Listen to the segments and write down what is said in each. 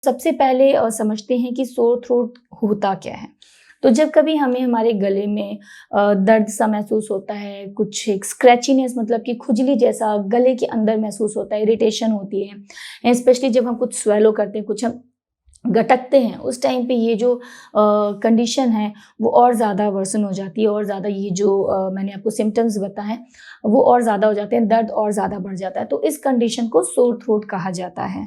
सबसे पहले समझते हैं कि सोर थ्रोट होता क्या है। तो जब कभी हमें हमारे गले में दर्द सा महसूस होता है, कुछ एक स्क्रैचीनेस मतलब कि खुजली जैसा गले के अंदर महसूस होता है, इरिटेशन होती है, स्पेशली जब हम कुछ स्वेलो करते हैं, कुछ हम गटकते हैं, उस टाइम पे ये जो कंडीशन है वो और ज़्यादा वर्सन हो जाती है और ज़्यादा ये जो मैंने आपको सिम्टम्स बताएं वो और ज़्यादा हो जाते हैं, दर्द और ज़्यादा बढ़ जाता है। तो इस कंडीशन को सोर थ्रोट कहा जाता है।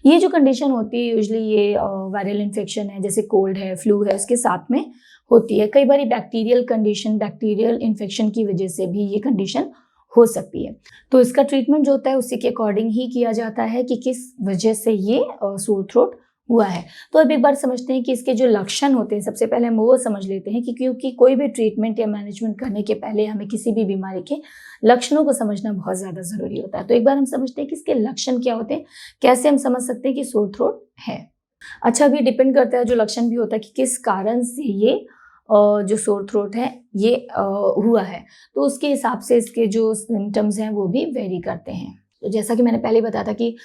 ये जो कंडीशन होती है यूजुअली ये वायरल इन्फेक्शन है, जैसे कोल्ड है, फ्लू है, उसके साथ में होती है। कई बार बैक्टीरियल कंडीशन, बैक्टीरियल इन्फेक्शन की वजह से भी ये कंडीशन हो सकती है। तो इसका ट्रीटमेंट जो होता है उसी के अकॉर्डिंग ही किया जाता है कि किस वजह से ये सोर थ्रोट हुआ है। तो अब एक बार समझते हैं कि इसके जो लक्षण होते हैं, सबसे पहले हम वो समझ लेते हैं कि क्योंकि कोई भी ट्रीटमेंट या मैनेजमेंट करने के पहले हमें किसी भी बीमारी के लक्षणों को समझना बहुत ज़्यादा ज़रूरी होता है। तो एक बार हम समझते हैं कि इसके लक्षण क्या होते हैं, कैसे हम समझ सकते हैं कि सोर थ्रोट है। अच्छा, अभी डिपेंड करता है जो लक्षण भी होता है कि किस कारण से ये जो सोर थ्रोट है ये हुआ है, तो उसके हिसाब से इसके जो सिम्टम्स हैं वो भी वेरी करते हैं। तो जैसा कि मैंने पहले बताया था कि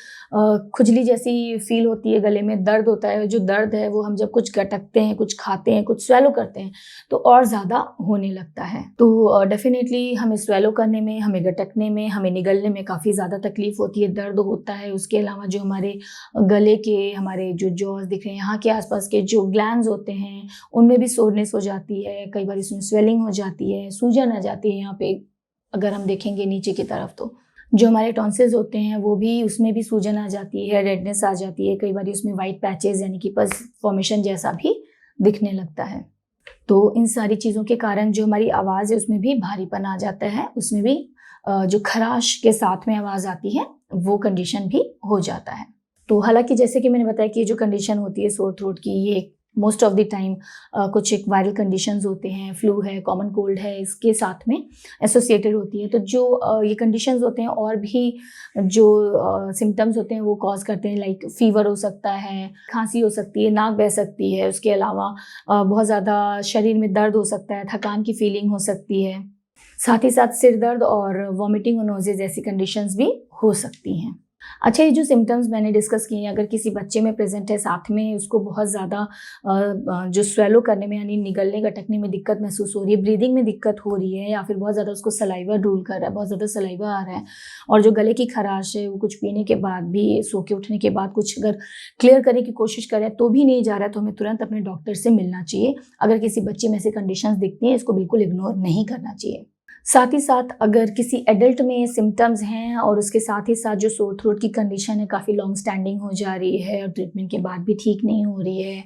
खुजली जैसी फील होती है, गले में दर्द होता है। जो दर्द है वो हम जब कुछ गटकते हैं, कुछ खाते हैं, कुछ स्वेलो करते हैं तो और ज़्यादा होने लगता है। तो डेफिनेटली हमें स्वेलो करने में, हमें गटकने में, हमें निगलने में काफ़ी ज़्यादा तकलीफ होती है, दर्द होता है। उसके अलावा जो हमारे गले के, हमारे जो जॉज दिख रहे हैं, यहाँ के आसपास के जो ग्लैंड्स होते हैं उनमें भी सोरनेस हो जाती है। कई बार इसमें स्वेलिंग हो जाती है, सूजन आ जाती है। यहाँ पे अगर हम देखेंगे नीचे की तरफ तो जो हमारे टॉन्सिल्स होते हैं वो भी, उसमें भी सूजन आ जाती है, रेडनेस आ जाती है। कई बार उसमें वाइट पैचेस यानी कि पस फॉर्मेशन जैसा भी दिखने लगता है। तो इन सारी चीज़ों के कारण जो हमारी आवाज़ है उसमें भी भारीपन आ जाता है, उसमें भी जो खराश के साथ में आवाज़ आती है वो कंडीशन भी हो जाता है। तो हालांकि जैसे कि मैंने बताया कि ये जो कंडीशन होती है सोर थ्रोट की, ये मोस्ट ऑफ द टाइम कुछ एक वायरल कंडीशंस होते हैं, फ्लू है, कॉमन कोल्ड है, इसके साथ में एसोसिएटेड होती है। तो जो ये कंडीशंस होते हैं और भी जो सिम्टम्स होते हैं वो कॉज करते हैं, लाइक फीवर हो सकता है, खांसी हो सकती है, नाक बह सकती है। उसके अलावा बहुत ज़्यादा शरीर में दर्द हो सकता है, थकान की फीलिंग हो सकती है, साथ ही साथ सिर दर्द और वॉमिटिंग और नोज़े जैसी कंडीशंस भी हो सकती हैं। अच्छा, ये जो सिम्टम्स मैंने डिस्कस किए हैं, अगर किसी बच्चे में प्रेजेंट है, साथ में उसको बहुत ज़्यादा जो स्वेलो करने में यानी निगलने गटकने में दिक्कत महसूस हो रही है, ब्रीदिंग में दिक्कत हो रही है, या फिर बहुत ज़्यादा उसको सलाइवा ड्रूल कर रहा है, बहुत ज़्यादा सलाइवा आ रहा है, और जो गले की खराश है वो कुछ पीने के बाद भी, सो के उठने के बाद कुछ अगर क्लियर करने की कोशिश करे तो भी नहीं जा रहा है, तो हमें तुरंत अपने डॉक्टर से मिलना चाहिए। अगर किसी बच्चे में ऐसी कंडीशंस दिखती हैं, इसको बिल्कुल इग्नोर नहीं करना चाहिए। साथ ही साथ अगर किसी एडल्ट में सिम्टम्स हैं और उसके साथ ही साथ जो सोर थ्रोट की कंडीशन है काफ़ी लॉन्ग स्टैंडिंग हो जा रही है और ट्रीटमेंट के बाद भी ठीक नहीं हो रही है,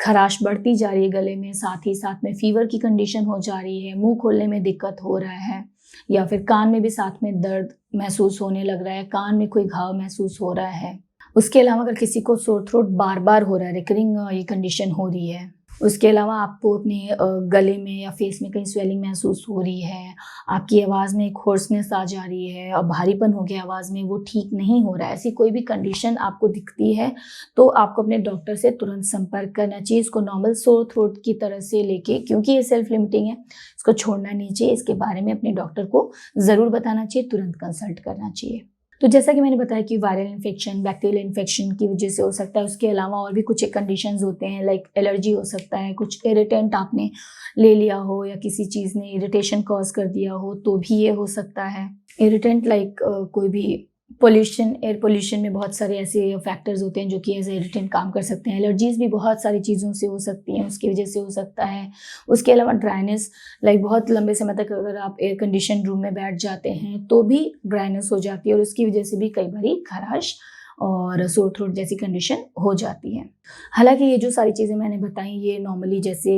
खराश बढ़ती जा रही है गले में, साथ ही साथ में फीवर की कंडीशन हो जा रही है, मुंह खोलने में दिक्कत हो रहा है, या फिर कान में भी साथ में दर्द महसूस होने लग रहा है, कान में कोई घाव महसूस हो रहा है। उसके अलावा अगर किसी को सोर थ्रोट बार बार हो रहा है, रिकरिंग ये कंडीशन हो रही है, उसके अलावा आपको अपने गले में या फेस में कहीं स्वेलिंग महसूस हो रही है, आपकी आवाज़ में एक होर्सनेस आ जा रही है और भारीपन हो गया आवाज़ में, वो ठीक नहीं हो रहा है, ऐसी कोई भी कंडीशन आपको दिखती है तो आपको अपने डॉक्टर से तुरंत संपर्क करना चाहिए। इसको नॉर्मल सोर थ्रोट की तरह से लेके, क्योंकि ये सेल्फ लिमिटिंग है, इसको छोड़ना नहीं चाहिए। इसके बारे में अपने डॉक्टर को ज़रूर बताना चाहिए, तुरंत कंसल्ट करना चाहिए। तो जैसा कि मैंने बताया कि वायरल इन्फेक्शन, बैक्टीरियल इन्फेक्शन की वजह से हो सकता है। उसके अलावा और भी कुछ एक कंडीशंस होते हैं, लाइक एलर्जी हो सकता है, कुछ इरिटेंट आपने ले लिया हो या किसी चीज़ ने इरिटेशन कॉज कर दिया हो तो भी ये हो सकता है। इरिटेंट लाइक कोई भी पोल्यूशन, एयर पोल्यूशन में बहुत सारे ऐसे फैक्टर्स होते हैं जो कि एज इरिटेंट काम कर सकते हैं। एलर्जीज़ भी बहुत सारी चीज़ों से हो सकती हैं, उसकी वजह से हो सकता है। उसके अलावा ड्राइनेस, लाइक बहुत लंबे समय तक अगर आप एयर कंडीशन रूम में बैठ जाते हैं तो भी ड्राइनेस हो जाती है और उसकी वजह से भी कई बार खराश और सोर थ्रोट जैसी कंडीशन हो जाती है। हालांकि ये जो सारी चीज़ें मैंने बताई ये नॉर्मली जैसे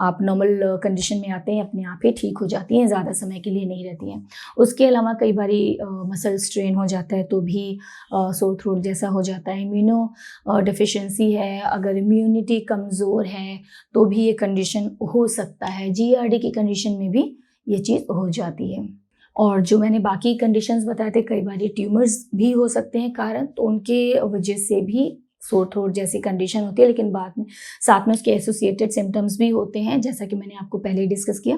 आप नॉर्मल कंडीशन में आते हैं अपने आप ही ठीक हो जाती हैं, ज़्यादा समय के लिए नहीं रहती हैं। उसके अलावा कई बारी मसल स्ट्रेन हो जाता है तो भी सोर थ्रोट जैसा हो जाता है। इम्यूनो डिफिशिएंसी है, अगर इम्यूनिटी कमज़ोर है तो भी ये कंडीशन हो सकता है। जीआरडी की कंडीशन में भी ये चीज़ हो जाती है। और जो मैंने बाकी कंडीशंस बताए थे, कई बार ये ट्यूमर्स भी हो सकते हैं कारण, तो उनके वजह से भी सोर थ्रोट जैसी कंडीशन होती है, लेकिन बाद में साथ में उसके एसोसिएटेड सिम्टम्स भी होते हैं, जैसा कि मैंने आपको पहले ही डिस्कस किया।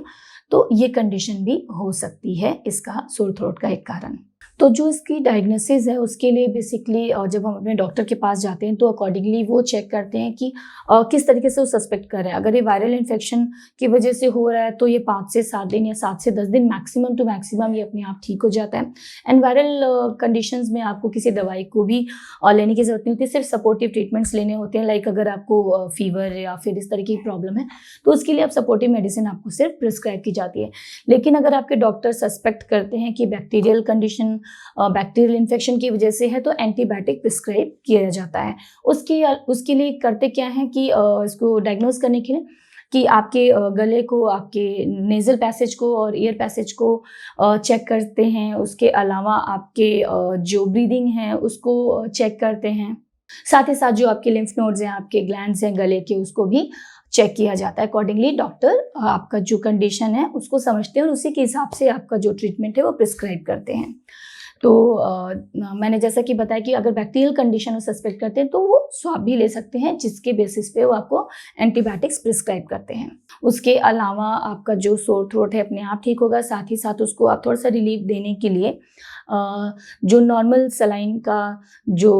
तो ये कंडीशन भी हो सकती है इसका, सोर थ्रोट का एक कारण। तो जो इसकी डायग्नोसिस है उसके लिए बेसिकली जब हम अपने डॉक्टर के पास जाते हैं तो अकॉर्डिंगली वो चेक करते हैं कि किस तरीके से वो सस्पेक्ट कर रहे हैं। अगर ये वायरल इन्फेक्शन की वजह से हो रहा है तो ये 5 से 7 दिन या 7 से 10 दिन मैक्सिमम टू मैक्सिमम ये अपने आप ठीक हो जाता है। एंड वायरल कंडीशंस में आपको किसी दवाई को भी लेने की ज़रूरत नहीं होती, सिर्फ सपोर्टिव ट्रीटमेंट्स लेने होते हैं। लाइक अगर आपको फीवर या फिर इस तरह की प्रॉब्लम है तो उसके लिए आप सपोर्टिव मेडिसिन आपको सिर्फ प्रिस्क्राइब की जाती है। लेकिन अगर आपके डॉक्टर सस्पेक्ट करते हैं कि बैक्टीरियल कंडीशन, बैक्टीरियल इन्फेक्शन की वजह से है तो एंटीबायोटिक प्रिस्क्राइब किया जाता है। उसके लिए करते क्या है कि इसको डायग्नोज करने के लिए कि आपके गले को, आपके नेज़ल पैसेज को और ईयर पैसेज को चेक करते हैं। उसके अलावा आपके जो ब्रीदिंग है उसको चेक करते हैं। साथ ही साथ जो आपके लिम्फ नोड्स हैं, आपके ग्लैंड्स हैं गले के, उसको भी चेक किया जाता है। अकॉर्डिंगली डॉक्टर आपका जो कंडीशन है उसको समझते हैं और उसी के हिसाब से आपका जो ट्रीटमेंट है वो प्रिस्क्राइब करते हैं। तो मैंने जैसा कि बताया कि अगर बैक्टीरियल कंडीशन वो सस्पेक्ट करते हैं तो वो स्वाब भी ले सकते हैं, जिसके बेसिस पे वो आपको एंटीबायोटिक्स प्रिस्क्राइब करते हैं। उसके अलावा आपका जो सोर थ्रोट है अपने आप ठीक होगा। साथ ही साथ उसको आप थोड़ा सा रिलीफ देने के लिए जो नॉर्मल सलाइन का जो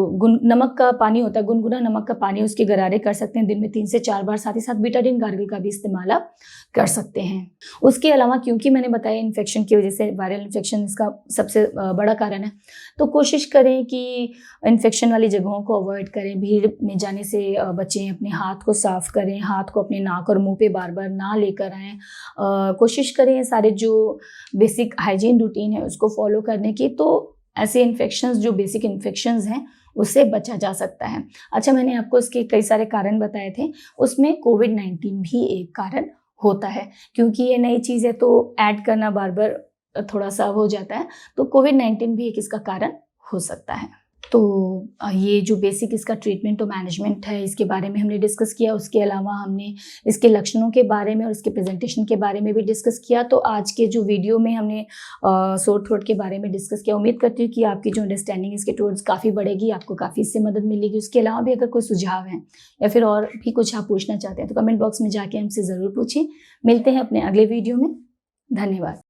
नमक का पानी होता है, गुनगुना नमक का पानी, उसके गरारे कर सकते हैं दिन में 3 से 4 बार। साथ ही साथ बीटाडिन गार्गल का भी इस्तेमाल आप कर सकते हैं। उसके अलावा क्योंकि मैंने बताया इन्फेक्शन की वजह से, वायरल इन्फेक्शन इसका सबसे बड़ा कारण है, तो कोशिश करें कि इन्फेक्शन वाली जगहों को अवॉइड करें, भीड़ में जाने से बचें, अपने हाथ को साफ करें, हाथ को अपने नाक और मुंह पे बार बार ना लेकर आएँ। कोशिश करें सारे जो बेसिक हाइजीन रूटीन है उसको फॉलो करने की, तो ऐसे इन्फेक्शंस जो बेसिक इन्फेक्शंस हैं उससे बचा जा सकता है। अच्छा, मैंने आपको इसके कई सारे कारण बताए थे, उसमें कोविड-19 भी एक कारण होता है। क्योंकि ये नई चीज़ है तो ऐड करना बार बार थोड़ा सा हो जाता है, तो कोविड-19 भी एक इसका कारण हो सकता है। तो ये जो बेसिक इसका ट्रीटमेंट और मैनेजमेंट है इसके बारे में हमने डिस्कस किया। उसके अलावा हमने इसके लक्षणों के बारे में और इसके प्रेजेंटेशन के बारे में भी डिस्कस किया। तो आज के जो वीडियो में हमने सोर थ्रोट के बारे में डिस्कस किया। उम्मीद करती हूँ कि आपकी जो अंडरस्टैंडिंग इसके टूवर्ड्स काफ़ी बढ़ेगी, आपको काफ़ी इससे मदद मिलेगी। उसके अलावा भी अगर कोई सुझाव है या फिर और भी कुछ आप पूछना चाहते हैं तो कमेंट बॉक्स में जाके हमसे ज़रूर पूछें। मिलते हैं अपने अगले वीडियो में। धन्यवाद।